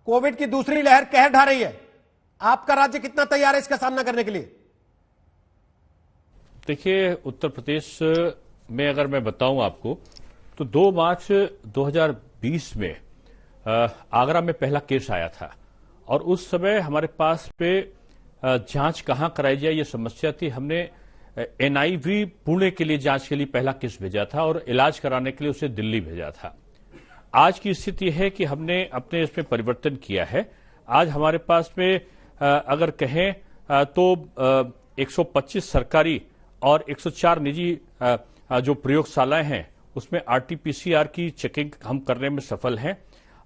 Covid की दूसरी लहर कहर ढा रही है। आपका राज्य कितना तैयार है इसका सामना करने के लिए? देखिए, उत्तर प्रदेश में अगर मैं बताऊं आपको तो 2 मार्च 2020 में आगरा में पहला केस आया था और उस समय हमारे पास पे जांच कहां कराई जाए ये समस्या थी। हमने एनआईवी पुणे के लिए जांच के लिए पहला केस भेजा था और इलाज कराने के लिए उसे दिल्ली भेजा था। आज की स्थिति है कि हमने अपने इसमें परिवर्तन किया है। आज हमारे पास में अगर कहें तो 125 सरकारी और 104 निजी जो प्रयोगशालाएं हैं उसमें आरटीपीसीआर की चेकिंग हम करने में सफल हैं।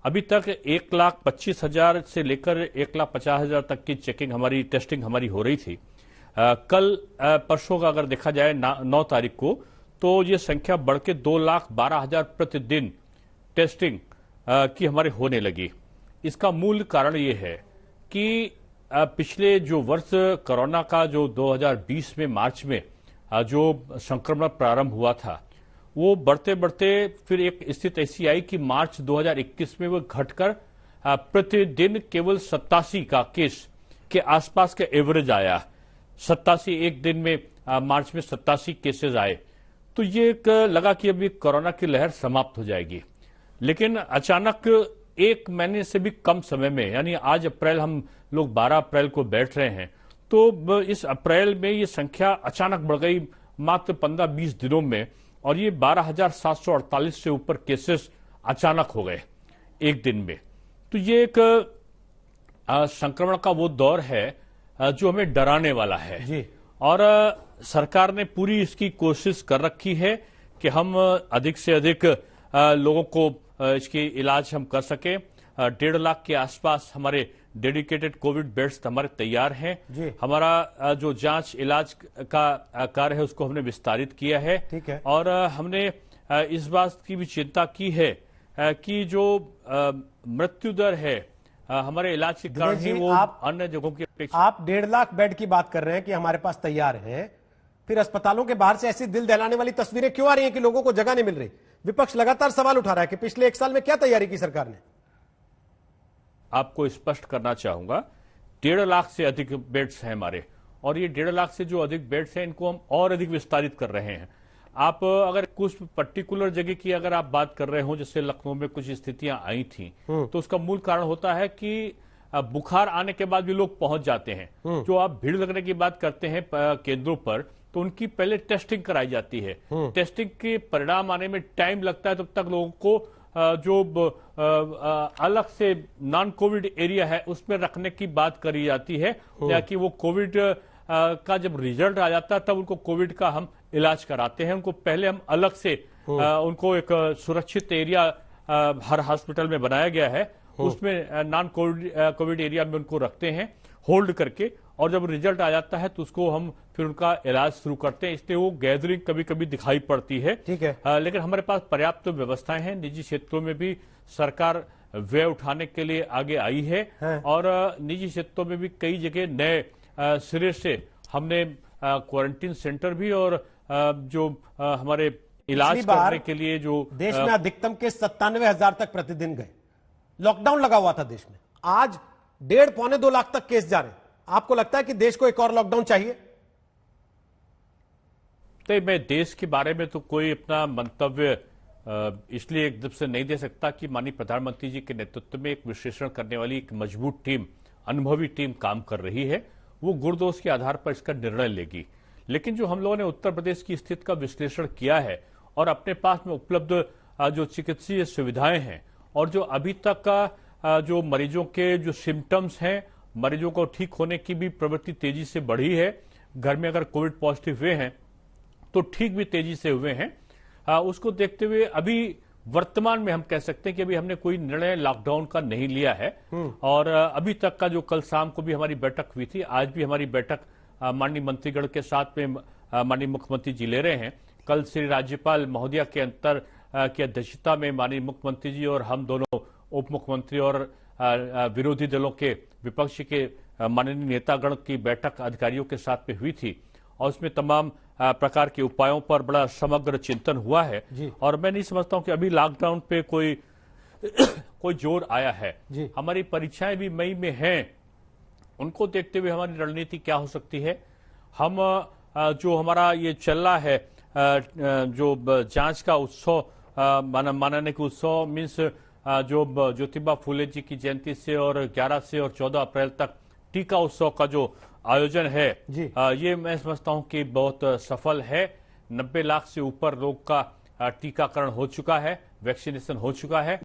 अभी तक 1,25,000 से लेकर 1,50,000 तक की टेस्टिंग हमारी हो रही थी। कल परसों का अगर देखा जाए 9 तारीख को तो ये संख्या बढ़ के 2,12,000 प्रतिदिन टेस्टिंग की हमारे होने लगी। इसका मूल कारण ये है कि पिछले जो वर्ष कोरोना का जो 2020 में मार्च में जो संक्रमण प्रारंभ हुआ था वो बढ़ते बढ़ते फिर एक स्थिति ऐसी आई कि मार्च 2021 में वो घटकर प्रतिदिन केवल 87 का केस के आसपास का एवरेज आया। 87 एक दिन में मार्च में 87 केसेस आए तो ये लगा कि अभी कोरोना की लहर समाप्त हो जाएगी। लेकिन अचानक एक महीने से भी कम समय में, यानी आज अप्रैल, हम लोग 12 अप्रैल को बैठ रहे हैं, तो इस अप्रैल में ये संख्या अचानक बढ़ गई मात्र 15-20 दिनों में और ये 12,748 से ऊपर केसेस अचानक हो गए एक दिन में। तो ये एक संक्रमण का वो दौर है जो हमें डराने वाला है जी। और सरकार ने पूरी इसकी कोशिश कर रखी है कि हम अधिक से अधिक लोगों को इसकी इलाज हम कर सके। 1.5 लाख के आसपास हमारे डेडिकेटेड कोविड बेड्स हमारे तैयार हैं। हमारा जो जांच इलाज का कार्य है उसको हमने विस्तारित किया है। ठीक है। और हमने इस बात की भी चिंता की है कि जो मृत्यु दर है हमारे इलाज के कारण ही वो अन्य जगहों की अपेक्षा। आप 1.5 लाख बेड की बात कर रहे हैं कि हमारे पास तैयार है, फिर अस्पतालों के बाहर से ऐसी दिल दहलाने वाली तस्वीरें क्यों आ रही हैं कि लोगों को जगह नहीं मिल रही? विपक्ष लगातार सवाल उठा रहा है कि पिछले 1 साल में क्या तैयारी की सरकार ने। आपको स्पष्ट करना चाहूंगा, 1.5 लाख से अधिक बेड्स हैं हमारे और ये 1.5 लाख से जो अधिक बेड्स हैं इनको हम और अधिक विस्तारित कर रहे हैं। आप अगर कुछ पर्टिकुलर जगह की अगर आप बात कर रहे हो, जैसे लखनऊ में कुछ स्थितियां आई थी, तो उसका मूल कारण होता है कि बुखार आने के बाद भी लोग पहुंच जाते हैं। जो आप भीड़ लगने की बात करते हैं केंद्रों पर, तो उनकी पहले टेस्टिंग कराई जाती है। टेस्टिंग के परिणाम आने में टाइम लगता है, तब तक लोगों को जो अलग से नॉन कोविड एरिया है उसमें रखने की बात करी जाती है, या कि वो कोविड का जब रिजल्ट आ जाता है तब उनको कोविड का हम इलाज कराते हैं। उनको पहले हम अलग से उनको एक सुरक्षित एरिया हर हॉस्पिटल में बनाया गया है, उसमें नॉन कोविड एरिया में उनको रखते हैं होल्ड करके, और जब रिजल्ट आ जाता है तो उसको हम फिर उनका इलाज शुरू करते हैं। इसलिए वो गैदरिंग कभी कभी दिखाई पड़ती है। ठीक है। लेकिन हमारे पास पर्याप्त व्यवस्थाएं हैं। निजी क्षेत्रों में भी सरकार व्यय उठाने के लिए आगे आई है और निजी क्षेत्रों में भी कई जगह नए सिरे से हमने क्वारंटीन सेंटर भी और जो हमारे इलाज करने के लिए जो देश में अधिकतम केस 97,000 तक प्रतिदिन गए। लॉकडाउन लगा हुआ था देश में, आज 1.5-2 लाख तक केस जा रहे हैं। आपको लगता है कि देश को एक और लॉकडाउन चाहिए? तो मैं देश के बारे में तो कोई अपना मंतव्य इसलिए एकदम से नहीं दे सकता कि माननीय प्रधानमंत्री जी के नेतृत्व में एक विश्लेषण करने वाली एक मजबूत टीम, अनुभवी टीम काम कर रही है। वो गुण-दोष के आधार पर इसका निर्णय लेगी। लेकिन जो हम लोगों ने उत्तर प्रदेश की स्थिति का विश्लेषण किया है और अपने पास में उपलब्ध जो चिकित्सीय सुविधाएं हैं और जो अभी तक का जो मरीजों के जो सिम्टम्स हैं, मरीजों को ठीक होने की भी प्रवृत्ति तेजी से बढ़ी है। घर में अगर कोविड पॉजिटिव हुए हैं तो ठीक भी तेजी से हुए हैं। उसको देखते हुए अभी वर्तमान में हम कह सकते हैं कि अभी हमने कोई निर्णय लॉकडाउन का नहीं लिया है। और अभी तक का जो कल शाम को भी हमारी बैठक हुई थी, आज भी हमारी बैठक माननीय मंत्रीगण के साथ में माननीय मुख्यमंत्री जी ले रहे हैं। कल श्री राज्यपाल महोदया के की अध्यक्षता में माननीय मुख्यमंत्री जी और हम दोनों उप मुख्यमंत्री और विरोधी दलों के विपक्ष के माननीय नेतागण की बैठक अधिकारियों के साथ में हुई थी और उसमें तमाम प्रकार के उपायों पर बड़ा समग्र चिंतन हुआ है। और मैं नहीं समझता हूं कि अभी लॉकडाउन पे कोई कोई जोर आया है। जी। हमारी परीक्षाएं भी मई में हैं, उनको देखते हुए हमारी रणनीति क्या हो सकती है। हम जो हमारा ये चल रहा है जो जांच का उत्सव, मानने के उत्सव मीन्स जो ज्योतिबा फूले जी की जयंती से और 11 से और 14 अप्रैल तक टीका उत्सव का जो आयोजन है, ये मैं समझता हूं कि बहुत सफल है। 90 लाख से ऊपर लोग का टीकाकरण हो चुका है, वैक्सीनेशन हो चुका है।